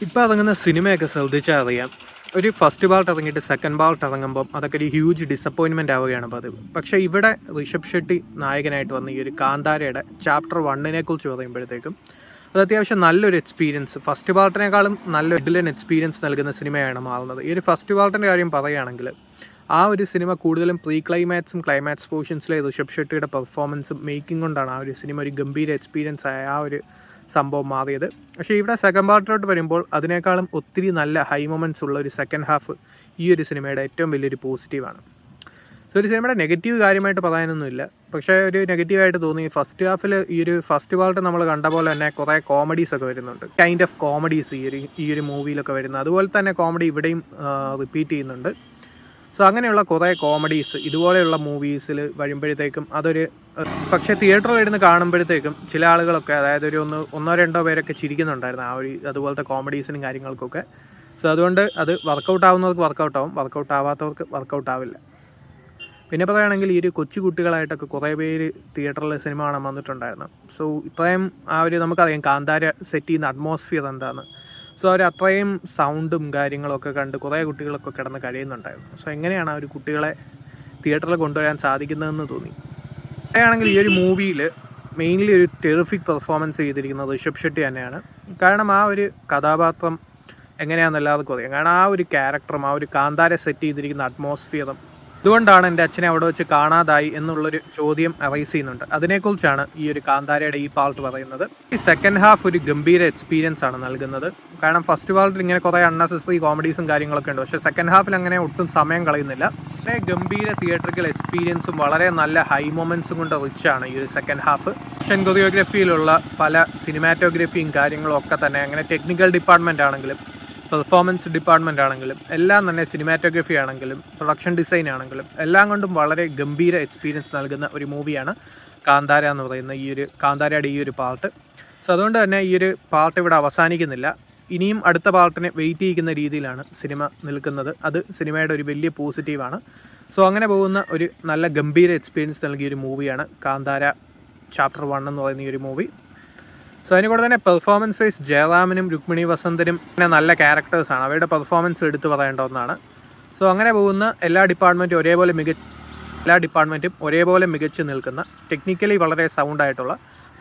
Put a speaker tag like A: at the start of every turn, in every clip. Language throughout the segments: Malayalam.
A: ഇപ്പോൾ ഇറങ്ങുന്ന സിനിമയൊക്കെ ശ്രദ്ധിച്ചാൽ അറിയാം, ഒരു ഫസ്റ്റ് പാർട്ട് ഇറങ്ങിയിട്ട് സെക്കൻഡ് പാർട്ട് ഇറങ്ങുമ്പം അതൊക്കെ ഒരു ഹ്യൂജ് ഡിസപ്പോയിൻമെൻ്റ് ആവുകയാണ് പതിവ്. പക്ഷേ ഇവിടെ ഋഷഭ് ഷെട്ടി നായകനായിട്ട് വന്ന ഈ ഒരു കാന്താരയുടെ ചാപ്റ്റർ 1 കുറിച്ച് പറയുമ്പോഴത്തേക്കും അത് അത്യാവശ്യം നല്ലൊരു എക്സ്പീരിയൻസ്, ഫസ്റ്റ് പാർട്ടിനേക്കാളും നല്ല ഇഡിലൻ എക്സ്പീരിയൻസ് നൽകുന്ന സിനിമയാണ് മാറുന്നത്. ഈ ഒരു ഫസ്റ്റ് പാർട്ടിൻ്റെ കാര്യം പറയുകയാണെങ്കിൽ ആ ഒരു സിനിമ കൂടുതലും പ്രീ ക്ലൈമാക്സും ക്ലൈമാക്സ് പോർഷൻസിലെ ഋഷഭ് ഷെട്ടിയുടെ പെർഫോമൻസും മേക്കിംഗ് കൊണ്ടാണ് ആ ഒരു സിനിമ ഒരു ഗംഭീര എക്സ്പീരിയൻസ് ആയ ആ ഒരു സംഭവം മാറിയത്. പക്ഷേ ഇവിടെ സെക്കൻഡ് പാർട്ടിലോട്ട് വരുമ്പോൾ അതിനേക്കാളും ഒത്തിരി നല്ല ഹൈ മൊമെൻറ്റ്സ് ഉള്ള ഒരു സെക്കൻഡ് ഹാഫ് ഈ ഒരു സിനിമയുടെ ഏറ്റവും വലിയൊരു പോസിറ്റീവാണ്. സോ ഒരു സിനിമയുടെ നെഗറ്റീവ് കാര്യമായിട്ട് പറയാനൊന്നുമില്ല. പക്ഷേ ഒരു നെഗറ്റീവായിട്ട് തോന്നി ഫസ്റ്റ് ഹാഫിൽ ഈ ഒരു ഫസ്റ്റ് പാർട്ട് നമ്മൾ കണ്ട പോലെ തന്നെ കുറേ കോമഡീസൊക്കെ വരുന്നുണ്ട്. കൈൻഡ് ഓഫ് കോമഡീസ് ഈ ഒരു മൂവിയിലൊക്കെ വരുന്നത്. അതുപോലെ തന്നെ കോമഡി ഇവിടെയും റിപ്പീറ്റ് ചെയ്യുന്നുണ്ട്. സോ അങ്ങനെയുള്ള കുറേ കോമഡീസ് ഇതുപോലെയുള്ള മൂവീസിൽ വരുമ്പോഴത്തേക്കും അതൊരു പക്ഷേ തിയേറ്ററിൽ ഇരുന്ന് കാണുമ്പോഴത്തേക്കും ചില ആളുകളൊക്കെ, അതായത് ഒരു ഒന്നോ രണ്ടോ പേരൊക്കെ ചിരിക്കുന്നുണ്ടായിരുന്നു ആ ഒരു അതുപോലത്തെ കോമഡീസിനും കാര്യങ്ങൾക്കൊക്കെ. സോ അതുകൊണ്ട് അത് വർക്കൗട്ട് ആവുന്നവർക്ക് വർക്കൗട്ട് ആവും, വർക്കൗട്ട് ആവാത്തവർക്ക് വർക്കൗട്ട് ആവില്ല. പിന്നെ പറയുകയാണെങ്കിൽ ഈ ഒരു കൊച്ചു കുട്ടികളായിട്ടൊക്കെ കുറേ പേര് തിയേറ്ററിൽ സിനിമ കാണാൻ വന്നിട്ടുണ്ടായിരുന്നു. സോ ഇത്രയും ആ ഒരു നമുക്കറിയാം കാന്താര സെറ്റ് ചെയ്യുന്ന അറ്റ്മോസ്ഫിയർ എന്താണ്. സോ അവർ അത്രയും സൗണ്ടും കാര്യങ്ങളൊക്കെ കണ്ട് കുറേ കുട്ടികളൊക്കെ കിടന്ന് കഴിയുന്നുണ്ടായിരുന്നു. സോ എങ്ങനെയാണ് ആ ഒരു കുട്ടികളെ തിയേറ്ററിൽ കൊണ്ടുവരാൻ സാധിക്കുന്നതെന്ന് തോന്നി. അങ്ങനെയാണെങ്കിൽ ഈ ഒരു മൂവിയിൽ മെയിൻലി ഒരു ടെറിഫിക് പെർഫോമൻസ് ചെയ്തിരിക്കുന്നത് ഋഷഭ് ഷെട്ടി തന്നെയാണ്. കാരണം ആ ഒരു കഥാപാത്രം എങ്ങനെയാണെന്ന് എല്ലാവർക്കും അറിയാം. കാരണം ആ ഒരു ക്യാരക്ടറും ആ ഒരു കാന്താര സെറ്റ് ചെയ്തിരിക്കുന്ന അറ്റ്മോസ്ഫിയറും ഇതുകൊണ്ടാണ് എൻ്റെ അച്ഛനെ അവിടെ വെച്ച് കാണാതായി എന്നുള്ളൊരു ചോദ്യം അറൈസ് ചെയ്യുന്നുണ്ട്. അതിനെക്കുറിച്ചാണ് ഈ ഒരു കാന്താരയുടെ ഈ പാർട്ട് പറയുന്നത്. ഈ സെക്കൻഡ് ഹാഫ് ഒരു ഗംഭീര എക്സ്പീരിയൻസ് ആണ് നൽകുന്നത്. കാരണം ഫസ്റ്റ് പാർട്ടിൽ ഇങ്ങനെ കുറേ അൺനെസസറി കോമഡീസും കാര്യങ്ങളൊക്കെ ഉണ്ട്. പക്ഷേ സെക്കൻഡ് ഹാഫിൽ അങ്ങനെ ഒട്ടും സമയം കളയുന്നില്ല. വളരെ ഗംഭീര തിയേറ്ററിക്കൽ എക്സ്പീരിയൻസും വളരെ നല്ല ഹൈ മൊമെൻറ്റ്സും കൊണ്ട് റിച്ചാണ് ഈ ഒരു സെക്കൻഡ് ഹാഫ്. ആക്ഷൻ കൊറിയോഗ്രഫിയിലുള്ള പല സിനിമാറ്റോഗ്രഫിയും കാര്യങ്ങളും ഒക്കെ തന്നെ, അങ്ങനെ ടെക്നിക്കൽ ഡിപ്പാർട്ട്മെൻ്റ് ആണെങ്കിലും പെർഫോമൻസ് ഡിപ്പാർട്ട്മെൻ്റ് ആണെങ്കിലും എല്ലാം തന്നെ, സിനിമാറ്റോഗ്രഫി ആണെങ്കിലും പ്രൊഡക്ഷൻ ഡിസൈൻ ആണെങ്കിലും എല്ലാം കൊണ്ടും വളരെ ഗംഭീര എക്സ്പീരിയൻസ് നൽകുന്ന ഒരു മൂവിയാണ് കാന്താര എന്ന് പറയുന്ന ഈ ഒരു കാന്താരയുടെ ഈ ഒരു പാർട്ട്. സോ അതുകൊണ്ട് തന്നെ ഈ ഒരു പാർട്ട് ഇവിടെ അവസാനിക്കുന്നില്ല. ഇനിയും അടുത്ത പാർട്ടിനെ വെയിറ്റ് ചെയ്യിക്കുന്ന രീതിയിലാണ് സിനിമ നിൽക്കുന്നത്. അത് സിനിമയുടെ ഒരു വലിയ പോസിറ്റീവാണ്. സോ അങ്ങനെ പോകുന്ന ഒരു നല്ല ഗംഭീര എക്സ്പീരിയൻസ് നൽകിയൊരു മൂവിയാണ് കാന്താര ചാപ്റ്റർ 1 എന്ന് പറയുന്ന ഈ ഒരു മൂവി. സോ അതിന് കൂടെ തന്നെ പെർഫോമൻസ് വൈസ് ജയറാമിനും രുക്മിണി വസന്തനും പിന്നെ നല്ല ക്യാരക്ടേഴ്സാണ്. അവരുടെ പെർഫോമൻസ് എടുത്തു പറയേണ്ട ഒന്നാണ്. സോ അങ്ങനെ പോകുന്ന എല്ലാ ഡിപ്പാർട്ട്മെൻറ്റും ഒരേപോലെ മികച്ച് നിൽക്കുന്ന, ടെക്നിക്കലി വളരെ സൗണ്ടായിട്ടുള്ള,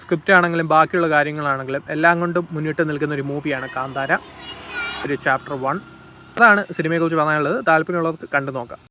A: സ്ക്രിപ്റ്റ് ആണെങ്കിലും ബാക്കിയുള്ള കാര്യങ്ങളാണെങ്കിലും എല്ലാം കൊണ്ടും മുന്നിട്ട് നിൽക്കുന്ന ഒരു മൂവിയാണ് കാന്താര ഒരു ചാപ്റ്റർ 1. അതാണ് സിനിമയെക്കുറിച്ച് പറയാനുള്ളത്. താല്പര്യമുള്ളവർക്ക് കണ്ടു നോക്കാം.